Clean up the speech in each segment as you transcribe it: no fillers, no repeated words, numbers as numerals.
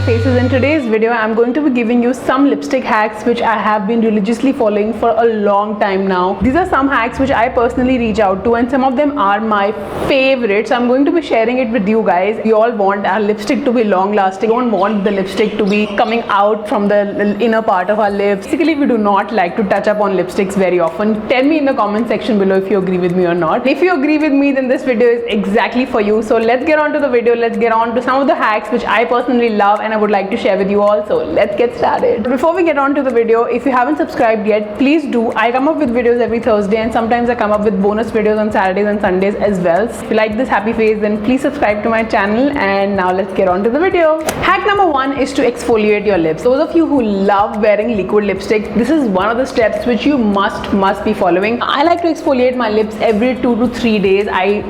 Faces. In today's video, I'm going to be giving you some lipstick hacks which I have been religiously following for a long time now. These are some hacks which I personally reach out to, and some of them are my favorites. I'm going to be sharing it with you guys. We all want our lipstick to be long lasting. We don't want the lipstick to be coming out from the inner part of our lips. Basically, we do not like to touch up on lipsticks very often. Tell me in the comment section below if you agree with me or not. If you agree with me, then this video is exactly for you. So let's get on to the video. Let's get on to some of the hacks which I personally love and I would like to share with you all. So let's get started. Before we get on to the video, if you haven't subscribed yet, please do. I come up with videos every Thursday and sometimes I come up with bonus videos on Saturdays and Sundays as well. So if you like this happy face, then please subscribe to my channel. And now let's get on to the video. Hack number 1 is to exfoliate your lips. Those of you who love wearing liquid lipstick, this is one of the steps which you must be following. I like to exfoliate my lips every 2 to 3 days. I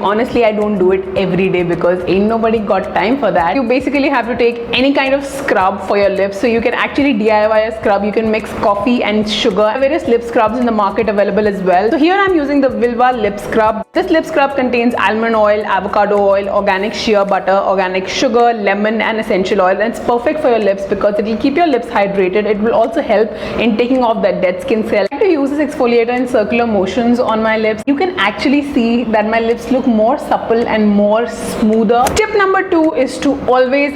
don't do it every day because ain't nobody got time for that. You basically have to take any kind of scrub for your lips. So you can actually DIY a scrub. You can mix coffee and sugar. There are various lip scrubs in the market available as well. So here I'm using the Vilva lip scrub. This lip scrub contains almond oil, avocado oil, organic shea butter, organic sugar, lemon and essential oil, and it's perfect for your lips because it will keep your lips hydrated. It will also help in taking off that dead skin cell. I like to use this exfoliator in circular motions on my lips. You can actually see that my lips look more supple and more smoother. Tip number 2 is to always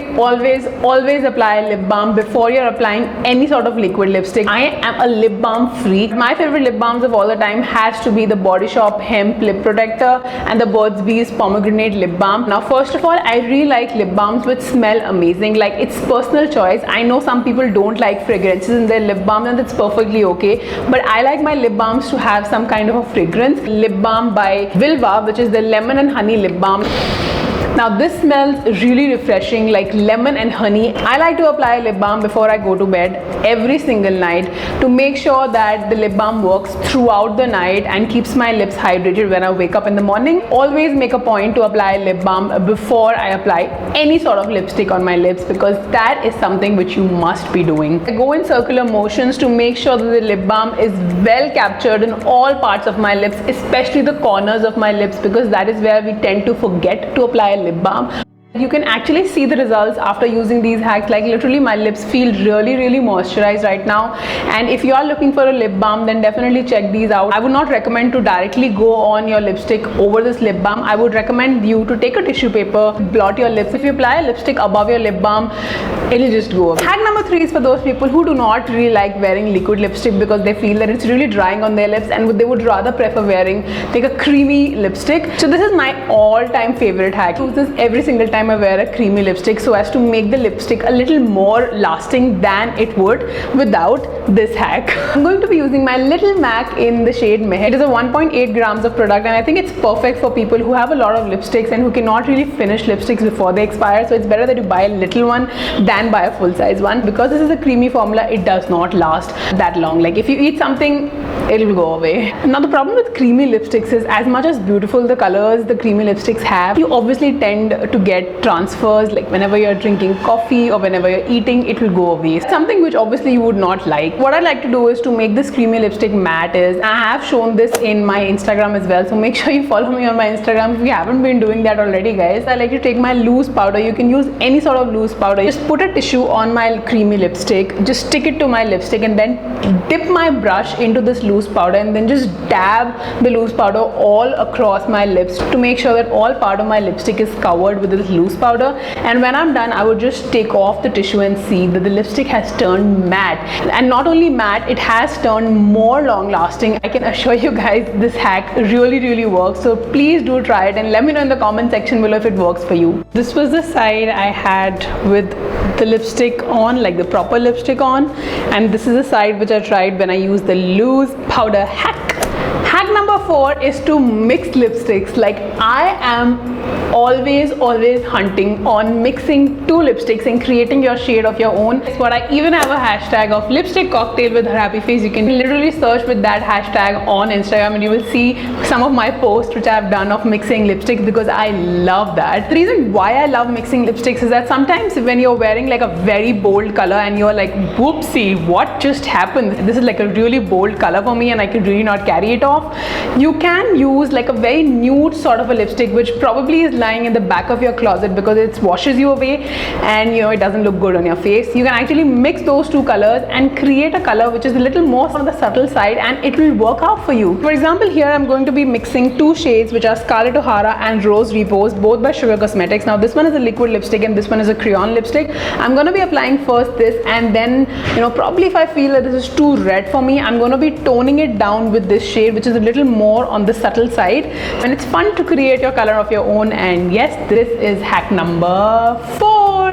apply lip balm before you're applying any sort of liquid lipstick. I am a lip balm freak. My favorite lip balms of all the time has to be the Body Shop Hemp Lip Protector and the Burt's Bees Pomegranate Lip Balm. Now first of all, I really like lip balms which smell amazing. Like, it's personal choice. I know some people don't like fragrances in their lip balm and that's perfectly okay, but I like my lip balms to have some kind of a fragrance. Lip balm by Vilva, which is the lemon and honey lip balm. Now this smells really refreshing, like lemon and honey. I like to apply lip balm before I go to bed every single night to make sure that the lip balm works throughout the night and keeps my lips hydrated when I wake up in the morning. Always make a point to apply lip balm before I apply any sort of lipstick on my lips because that is something which you must be doing. I go in circular motions to make sure that the lip balm is well captured in all parts of my lips, especially the corners of my lips, because that is where we tend to forget to apply lip balm. You can actually see the results after using these hacks. Like, literally my lips feel really moisturized right now. And if you are looking for a lip balm, then definitely check these out. I would not recommend to directly go on your lipstick over this lip balm. I would recommend you to take a tissue paper, blot your lips. If you apply a lipstick above your lip balm, it'll just go away. Hack number 3 is for those people who do not really like wearing liquid lipstick because they feel that it's really drying on their lips and they would rather prefer wearing like a creamy lipstick. So this is my all-time favorite hack. I use this every single time I wear a creamy lipstick so as to make the lipstick a little more lasting than it would without this hack. I'm going to be using my Little Mac in the shade Meh. It is a 1.8 grams of product and I think it's perfect for people who have a lot of lipsticks and who cannot really finish lipsticks before they expire. So it's better that you buy a little one than buy a full size one. Because this is a creamy formula, it does not last that long. Like, if you eat something, it'll go away. Now the problem with creamy lipsticks is, as much as beautiful the colors the creamy lipsticks have, you obviously tend to get transfers. Like, whenever you're drinking coffee or whenever you're eating, it will go away. Something which obviously you would not like. What I like to do is to make this creamy lipstick matte. I have shown this in my Instagram as well, so make sure you follow me on my Instagram if you haven't been doing that already, guys. I like to take my loose powder. You can use any sort of loose powder. Just put a tissue on my creamy lipstick, just stick it to my lipstick and then dip my brush into this loose powder and then just dab the loose powder all across my lips to make sure that all part of my lipstick is covered with this loose powder. And when I'm done, I would just take off the tissue and see that the lipstick has turned matte. And not only matte, it has turned more long lasting. I can assure you guys this hack really works. So please do try it and let me know in the comment section below if it works for you. This was the side I had with the lipstick on, like the proper lipstick on, and this is the side which I tried when I used the loose powder hack. Hack number 4 is to mix lipsticks. Like, I am always hunting on mixing 2 lipsticks and creating your shade of your own. That's what I even have a hashtag of lipstick cocktail with her happy face. You can literally search with that hashtag on Instagram and you will see some of my posts which I have done of mixing lipsticks because I love that. The reason why I love mixing lipsticks is that sometimes when you're wearing like a very bold color and you're like, whoopsie, what just happened? This is like a really bold color for me and I can really not carry it off. You can use like a very nude sort of a lipstick, which probably is lying in the back of your closet because it washes you away and it doesn't look good on your face. You can actually mix those two colors and create a color which is a little more on the subtle side, and it will work out for you. For example, here I'm going to be mixing two shades which are Scarlet O'Hara and Rose Repose, both by Sugar Cosmetics. Now this one is a liquid lipstick and this one is a crayon lipstick. I'm going to be applying first this, and then probably if I feel that this is too red for me, I'm going to be toning it down with this shade which is a little more on the subtle side. And it's fun to create your color of your own. And yes, this is hack number 4.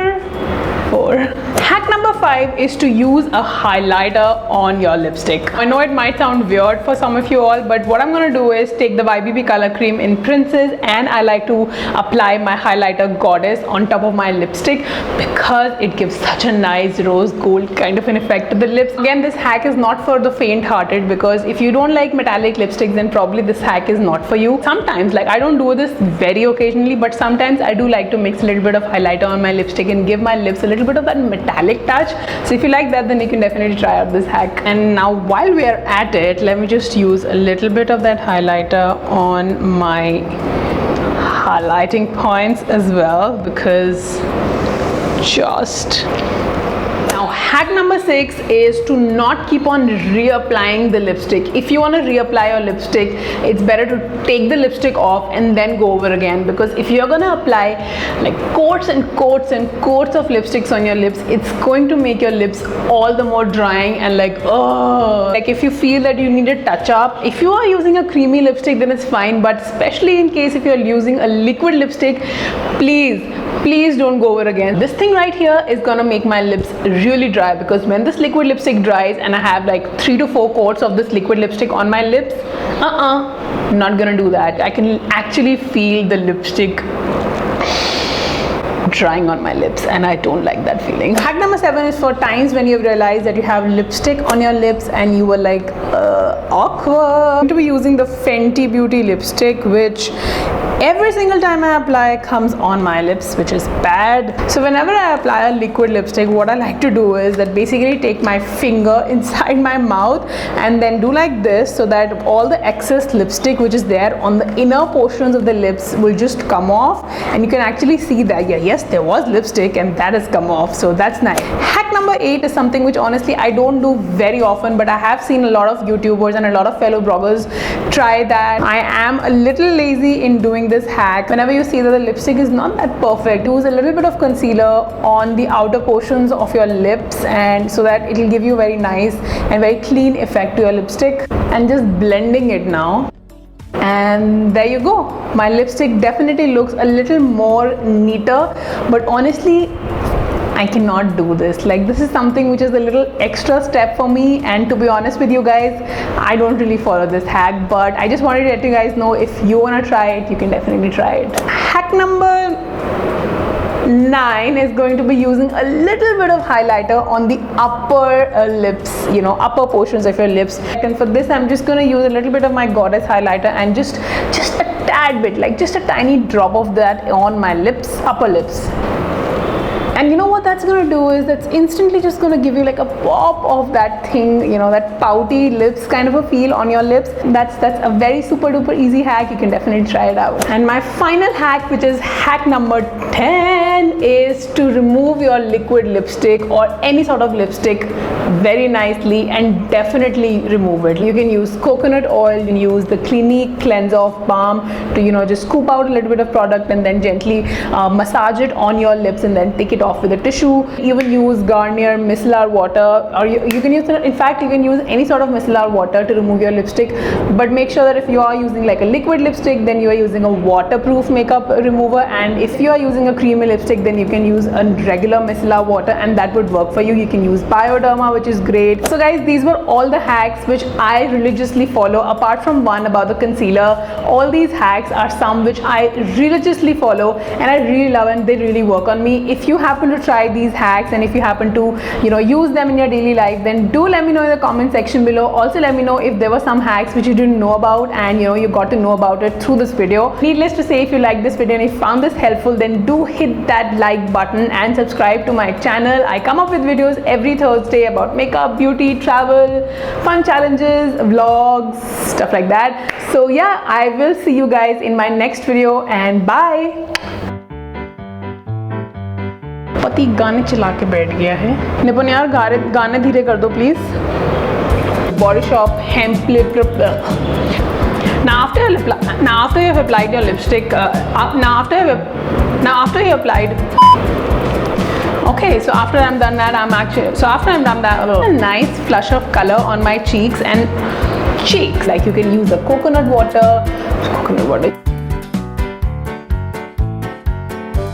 Hack number 5 is to use a highlighter on your lipstick. I know it might sound weird for some of you all, but what I'm going to do is take the YBB color cream in Princess, and I like to apply my highlighter Goddess on top of my lipstick because it gives such a nice rose gold kind of an effect to the lips. Again, this hack is not for the faint hearted, because if you don't like metallic lipsticks, then probably this hack is not for you. Sometimes, like, I don't do this very occasionally, but sometimes I do like to mix a little bit of highlighter on my lipstick and give my lips a little bit of that metallic touch. So if you like that, then you can definitely try out this hack. And now while we are at it, let me just use a little bit of that highlighter on my highlighting points as well, because now hack number 6 is to not keep on reapplying the lipstick. If you want to reapply your lipstick, it's better to take the lipstick off and then go over again, because if you're gonna apply like coats and coats and coats of lipsticks on your lips, it's going to make your lips all the more drying and like, oh, like if you feel that you need a touch up. If you are using a creamy lipstick, then it's fine, but especially in case if you're using a liquid lipstick, please don't go over again. This thing right here is gonna make my lips really dry, because when this liquid lipstick dries and I have like 3 to 4 coats of this liquid lipstick on my lips, not gonna do that. I can actually feel the lipstick drying on my lips, and I don't like that feeling. Hack number 7 is for times when you've realized that you have lipstick on your lips and you were like, awkward. I'm going to be using the Fenty Beauty lipstick, which every single time I apply comes on my lips, which is bad. So whenever I apply a liquid lipstick, what I like to do is that basically take my finger inside my mouth and then do like this, so that all the excess lipstick which is there on the inner portions of the lips will just come off, and you can actually see that, yes, there was lipstick and that has come off. So that's nice. Hack number 8 is something which honestly I don't do very often, but I have seen a lot of YouTubers and a lot of fellow bloggers try that. I am a little lazy in doing this hack. Whenever you see that the lipstick is not that perfect, use a little bit of concealer on the outer portions of your lips, and so that it will give you a very nice and very clean effect to your lipstick. And just blending it now, and there you go. My lipstick definitely looks a little more neater, but honestly I cannot do this. Like, this is something which is a little extra step for me, and to be honest with you guys, I don't really follow this hack, but I just wanted to let you guys know, if you want to try it, you can definitely try it. Hack number 9 is going to be using a little bit of highlighter on the upper lips, upper portions of your lips. And for this, I'm just going to use a little bit of my Goddess highlighter and just a tad bit, like just a tiny drop of that on my lips, upper lips. And you know what that's going to do is that's instantly just going to give you like a pop of that thing, that pouty lips kind of a feel on your lips. That's a very super duper easy hack. You can definitely try it out. And my final hack, which is hack number 10, is to remove your liquid lipstick or any sort of lipstick very nicely, and definitely remove it. You can use coconut oil, you can use the Clinique Cleanse Off Balm to just scoop out a little bit of product and then gently massage it on your lips and then take it off with a tissue. Even use Garnier micellar water, or you can use, in fact you can use any sort of micellar water to remove your lipstick, but make sure that if you are using like a liquid lipstick, then you are using a waterproof makeup remover, and if you are using a creamy lipstick, then you can use a regular micellar water and that would work for you. You can use Bioderma, which is great. So guys, these were all the hacks which I religiously follow, apart from one about the concealer. All these hacks are some which I religiously follow and I really love, and they really work on me. If you happen to try these hacks, and if you happen to use them in your daily life, then do let me know in the comment section below. Also let me know if there were some hacks which you didn't know about and you got to know about it through this video. Needless to say, if you like this video and if you found this helpful, then do hit that that like button and subscribe to my channel. I come up with videos every Thursday about makeup, beauty, travel, fun challenges, vlogs, stuff like that. So yeah, I will see you guys in my next video and bye. पति गाने चला के बैठ गया है। निपुण यार गाने धीरे कर दो please. Body Shop Hemp Lip. Now after you have applied your lipstick, okay, so after I'm done that, a nice flush of color on my cheeks and cheeks. Like you can use a coconut water.